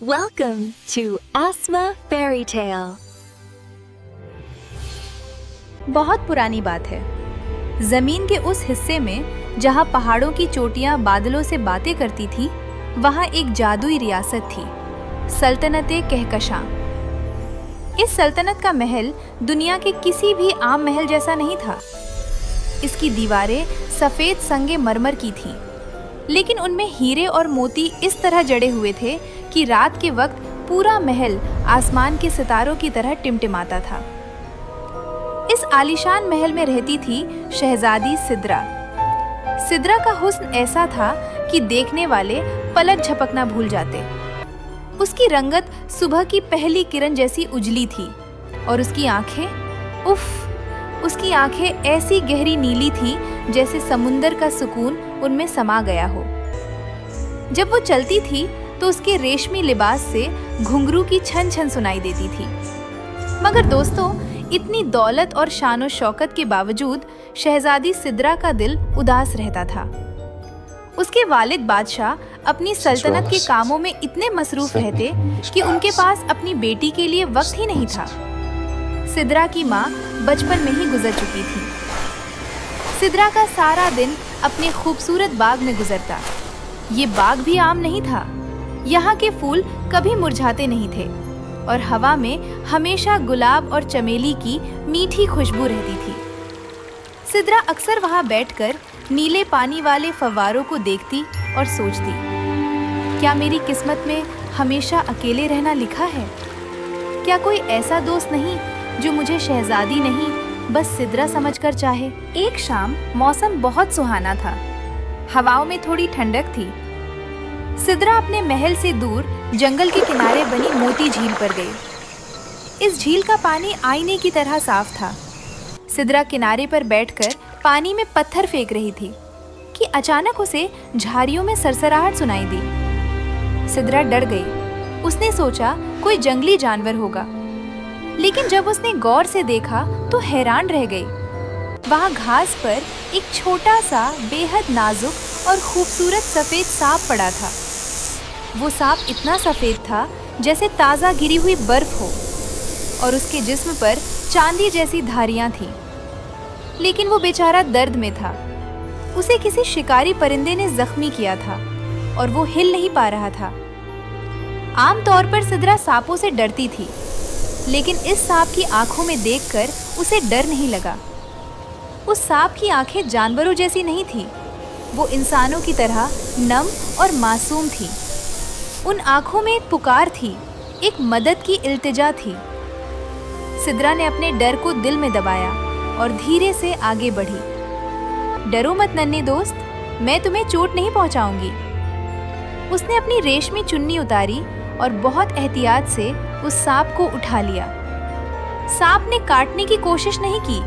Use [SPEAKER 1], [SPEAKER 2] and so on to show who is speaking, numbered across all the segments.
[SPEAKER 1] Welcome to Asma Fairy Tale.
[SPEAKER 2] बहुत पुरानी बात है। जमीन के उस हिस्से में जहाँ पहाड़ों की चोटियाँ बादलों से बातें करती थी, वहाँ एक जादुई रियासत थी, सल्तनते कहकशां। इस सल्तनत का महल दुनिया के किसी भी आम महल जैसा नहीं था। इसकी दीवारें सफेद संगे मरमर की थीं, लेकिन उनमें हीरे और मोती इस तरह जड़े हुए थे कि रात के वक्त पूरा महल आसमान के सितारों की तरह टिमटिमाता था। इस आलीशान महल में रहती थी शहजादी सिद्रा। सिद्रा का हुस्न ऐसा था कि देखने वाले पलक झपकना भूल जाते। उसकी रंगत सुबह की पहली किरण जैसी उजली थी और उसकी आंखें ऐसी गहरी नीली थी जैसे समुंदर का सुकून उनमें समा गया हो। जब वो चलती थी तो उसके रेशमी लिबास से घुंघरू की छन छन सुनाई देती थी। मगर दोस्तों, इतनी दौलत और शान और शौकत के बावजूद शहजादी सिद्रा का दिल उदास रहता था। उसके वालिद बादशाह अपनी सल्तनत के कामों में इतने मसरूफ रहते कि उनके पास अपनी बेटी के लिए वक्त ही नहीं था। सिद्रा की माँ बचपन में ही गुजर चुकी थी। सिद्रा का सारा दिन अपने खूबसूरत बाग में गुजरता। ये बाग भी आम नहीं था। यहाँ के फूल कभी मुरझाते नहीं थे और हवा में हमेशा गुलाब और चमेली की मीठी खुशबू रहती थी। सिद्रा अक्सर वहाँ बैठकर नीले पानी वाले फव्वारों को देखती और सोचती, क्या मेरी किस्मत में हमेशा अकेले रहना लिखा है? क्या कोई ऐसा दोस्त नहीं जो मुझे शहजादी नहीं बस सिद्रा समझकर चाहे? एक शाम मौसम बहुत सुहाना था। हवाओं में थोड़ी ठंडक थी। सिद्रा अपने महल से दूर जंगल के किनारे बनी मोती झील पर गई। इस झील का पानी आईने की तरह साफ था। सिद्रा किनारे पर बैठकर पानी में पत्थर फेंक रही थी कि अचानक उसे झाड़ियों में सरसराहट सुनाई दी। सिद्रा डर गई। उसने सोचा कोई जंगली जानवर होगा, लेकिन जब उसने गौर से देखा तो हैरान रह गई। वहाँ घास पर एक छोटा सा बेहद नाजुक और खूबसूरत सफेद सांप पड़ा था। वो सांप इतना सफेद था जैसे ताज़ा गिरी हुई बर्फ हो और उसके जिस्म पर चांदी जैसी धारियां थीं। लेकिन वो बेचारा दर्द में था। उसे किसी शिकारी परिंदे ने जख्मी किया था और वो हिल नहीं पा रहा था। आमतौर पर सिद्रा सांपों से डरती थी, लेकिन इस सांप की आंखों में देखकर उसे डर नहीं लगा। उस सांप की आंखें जानवरों जैसी नहीं थी। वो इंसानों की तरह नम और मासूम थी। उन आंखों में एक पुकार थी, एक मदद की इल्तिजा थी। सिद्रा ने अपने डर को दिल में दबाया और धीरे से आगे बढ़ी। डरो मत नन्हे दोस्त, मैं तुम्हें चोट नहीं पहुंचाऊंगी। उसने अपनी रेशमी चुन्नी उतारी और बहुत एहतियात से उस सांप को उठा लिया। सांप ने काटने की कोशिश नहीं की,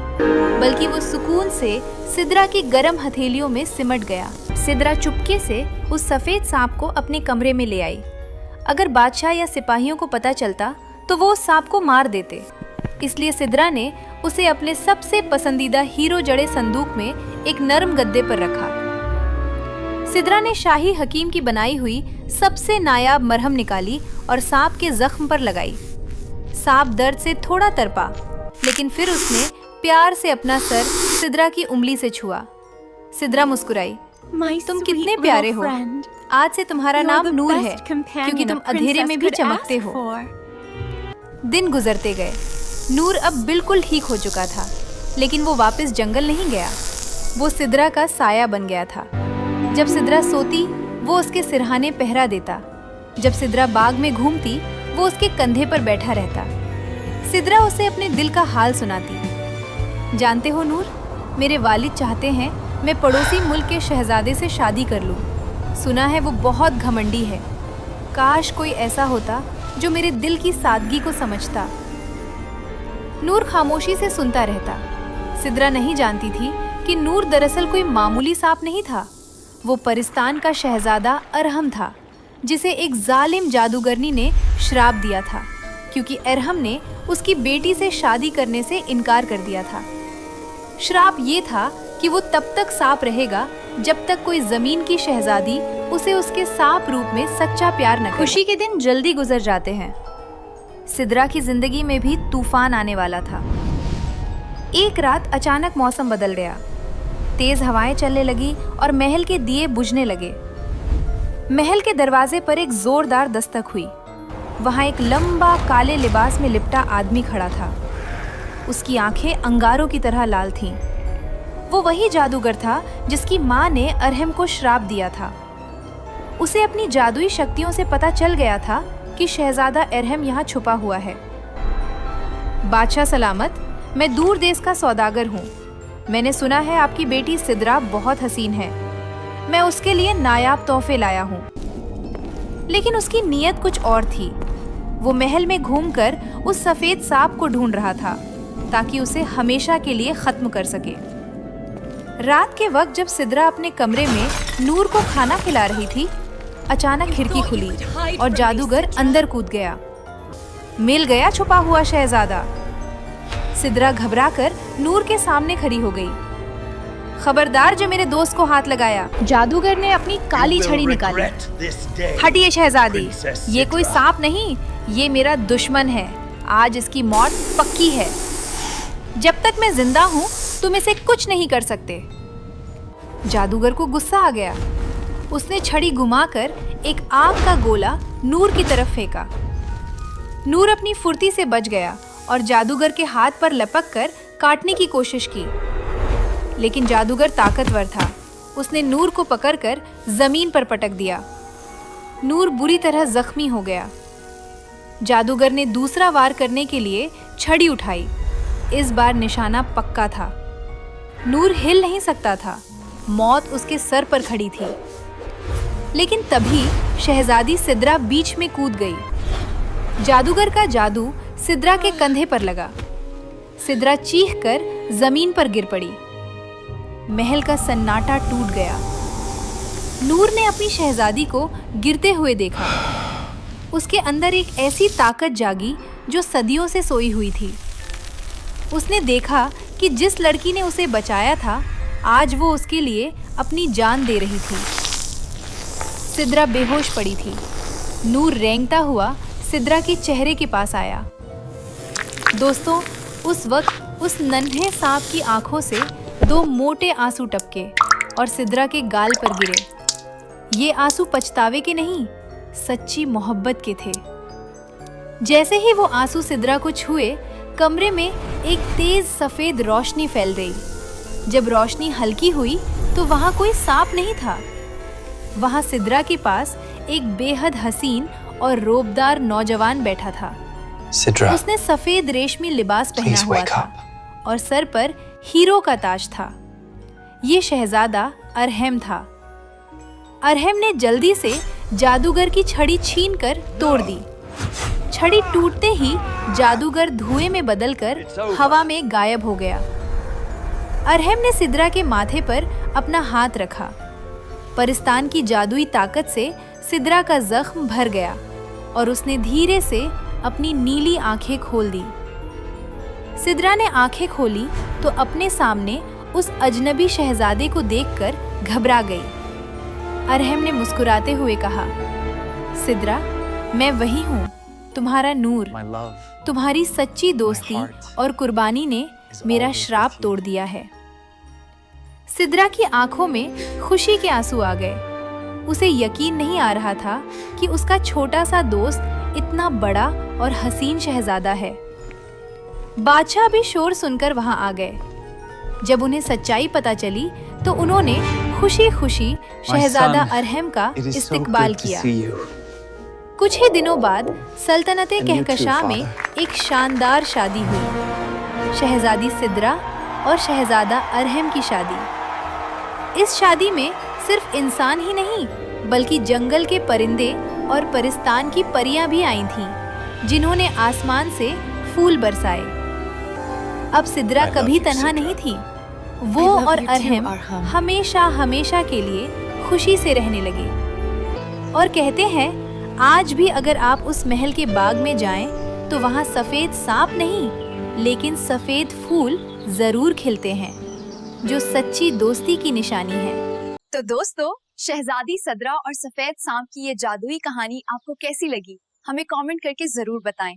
[SPEAKER 2] बल्कि वो सुकून से सिद्रा की गर्म हथेलियों में सिमट गया। सिद्रा चुपके से उस सफेद सांप को अपने कमरे में ले आई। अगर बादशाह या सिपाहियों को पता चलता तो वो उस सांप को मार देते, इसलिए सिद्रा ने उसे अपने सबसे पसंदीदा हीरो जड़े संदूक में एक नरम गद्दे पर रखा। सिद्रा ने शाही हकीम की बनाई हुई सबसे नायाब मरहम निकाली और सांप के जख्म पर लगाई। सांप दर्द से थोड़ा तड़पा, लेकिन फिर उसने प्यार से अपना सर सिद्रा की उंगली से छुआ। सिद्रा मुस्कुराई। तुम कितने प्यारे हो। आज से तुम्हारा नाम नूर है, क्योंकि तुम अंधेरे में भी चमकते हो। दिन गुजरते गए। नूर अब बिल्कुल ठीक हो चुका था, लेकिन वो वापस जंगल नहीं गया। वो सिद्रा का साया बन गया था। जब सिद्रा सोती, वो उसके सिरहाने पहरा देता। जब सिद्रा बाग में घूमती, वो उसके कंधे पर बैठा रहता। सिद्रा उसे अपने दिल का हाल सुनाती। जानते हो नूर, मेरे वालिद चाहते हैं मैं पड़ोसी मुल्क के शहजादे से शादी कर लूं। सुना है वो बहुत घमंडी है। काश कोई ऐसा होता जो मेरे दिल की सादगी को समझता। नूर खामोशी से सुनता रहता। सिद्रा नहीं जानती थी कि नूर दरअसल कोई मामूली सांप नहीं था। वो परिस्तान का शहजादा अरहम था, जिसे एक जालिम जादूगरनी ने श्राप दिया था, क्योंकि अरहम ने उसकी बेटी से शादी करने से इनकार कर दिया था। श्राप ये था कि वो तब तक सांप रहेगा जब तक कोई जमीन की शहजादी उसे उसके सांप रूप में सच्चा प्यार न करे। खुशी के दिन जल्दी गुजर जाते हैं। सिद्रा की जिंदगी में भी तूफान आने वाला था। एक रात अचानक मौसम बदल गया। तेज हवाएं चलने लगी और महल के दिए बुझने लगे। महल के दरवाजे पर एक जोरदार दस्तक हुई। वहां एक लंबा काले लिबास में लिपटा आदमी खड़ा था। उसकी आंखें अंगारों की तरह लाल थीं। वो वही जादूगर था जिसकी माँ ने अरहम को श्राप दिया था। उसे अपनी जादुई शक्तियों से पता चल गया था कि शहजादा अरहम यहाँ छुपा हुआ है। बादशाह सलामत, मैं दूर देश का सौदागर हूँ। मैंने सुना है आपकी बेटी सिद्रा बहुत हसीन है। मैं उसके लिए नायाब तोहफे लाया हूँ। लेकिन उसकी नीयत कुछ और थी। वो महल में घूमकर उस सफेद सांप को ढूंढ रहा था ताकि उसे हमेशा के लिए खत्म कर सके। रात के वक्त जब सिद्रा अपने कमरे में नूर को खाना खिला रही थी, अचानक खिड़की खुली और जादूगर अंदर कूद गया। मिल गया छुपा हुआ शहजादा। सिद्रा घबराकर नूर के सामने खड़ी हो गई। खबरदार जो मेरे दोस्त को हाथ लगाया। जादूगर ने अपनी काली छड़ी निकाली। हटिए शहजादी, ये कोई सांप नहीं, ये मेरा दुश्मन है। आज इसकी मौत पक्की है। जब तक मैं जिंदा हूँ तुम इसे कुछ नहीं कर सकते। जादूगर को गुस्सा आ गया। उसने छड़ी घुमाकर एक आग का गोला नूर की तरफ फेंका। नूर अपनी फुर्ती से बच गया और जादूगर के हाथ पर लपककर काटने की कोशिश की। लेकिन जादूगर ताकतवर था। उसने नूर को पकड़कर जमीन पर पटक दिया। नूर बुरी तरह जख्मी हो गया। जादूगर ने दूसरा वार करने के लिए छड़ी उठाई। इस बार निशाना पक्का था। नूर हिल नहीं सकता था। मौत उसके सर पर खड़ी थी। लेकिन तभी शहजादी सिद्रा बीच में कूद गई। जादूगर का जादू सिद्रा के कंधे पर लगा। सिद्रा चीखकर जमीन पर गिर पड़ी। महल का सन्नाटा टूट गया। नूर ने अपनी शहजादी को गिरते हुए देखा। उसके अंदर एक ऐसी ताकत जागी जो सदियों से सोई हुई थी। उसने देखा कि जिस लड़की ने उसे बचाया था, आज वो उसके लिए अपनी जान दे रही थी। सिद्रा बेहोश पड़ी थी। नूर रेंगता हुआ सिद्रा के चेहरे के पास आया। दोस्तों, उस वक्त उस नन्हे सांप की आंखों से 2 मोटे आंसू टपके और सिद्रा के गाल पर गिरे। ये आंसू पछतावे के नहीं, सच्ची मोहब्बत के थे। जैसे ही वो आंसू सिद्रा को छुए, कमरे में एक तेज सफेद रोशनी फैल गई। जब रोशनी हल्की हुई तो वहां कोई सांप नहीं था। वहां सिद्रा के पास एक बेहद हसीन और रोबदार नौजवान बैठा था। उसने सफेद रेशमी लिबास पहना हुआ था और सर पर हीरो का ताज था। ये शहजादा अरहम था। अरहम ने जल्दी से जादूगर की छड़ी छीनकर तोड़ दी। छड़ी टूटते ही जादूगर धुएं में बदलकर हवा में गायब हो गया। अरहम ने सिद्रा के माथे पर अपना हाथ रखा। परिस्तान की जादुई ताकत से सिद्रा का जख्म भर गया और उसने धीरे से अपनी नीली आंखें खोल दी। सिद्रा ने आंखें खोली तो अपने सामने उस अजनबी शहजादे को देखकर घबरा गई। अरहम ने मुस्कुराते हुए कहा, सिद्रा, मैं वही हूँ, तुम्हारा नूर। तुम्हारी सच्ची दोस्ती और कुर्बानी ने मेरा श्राप तोड़ दिया है। सिद्रा की आंखों में खुशी के आंसू आ गए। उसे यकीन नहीं आ रहा था कि उसका छोटा सा दोस्त इतना बड़ा और हसीन शहजादा है। बादशाह भी शोर सुनकर वहां आ गए। जब उन्हें सच्चाई पता चली तो उन्होंने खुशी खुशी शहजादा अरहम का इस्तकबाल किया। कुछ ही दिनों बाद सल्तनते कहकशां में एक शानदार शादी हुई। शहजादी सिद्रा और शहजादा अरहम की शादी। इस शादी में सिर्फ इंसान ही नहीं बल्कि जंगल के परिंदे और परिस्तान की परियां भी आई थीं, जिन्होंने आसमान से फूल बरसाए। अब सिद्रा कभी तन्हा नहीं थी। वो और अरहम हमेशा हमेशा के लिए खुशी से रहने लगे। और कहते हैं, आज भी अगर आप उस महल के बाग में जाएं तो वहाँ सफेद सांप नहीं लेकिन सफेद फूल जरूर खिलते हैं, जो सच्ची दोस्ती की निशानी है।
[SPEAKER 3] तो दोस्तों, शहजादी सदरा और सफेद सांप की ये जादुई कहानी आपको कैसी लगी? हमें कमेंट करके जरूर बताएं।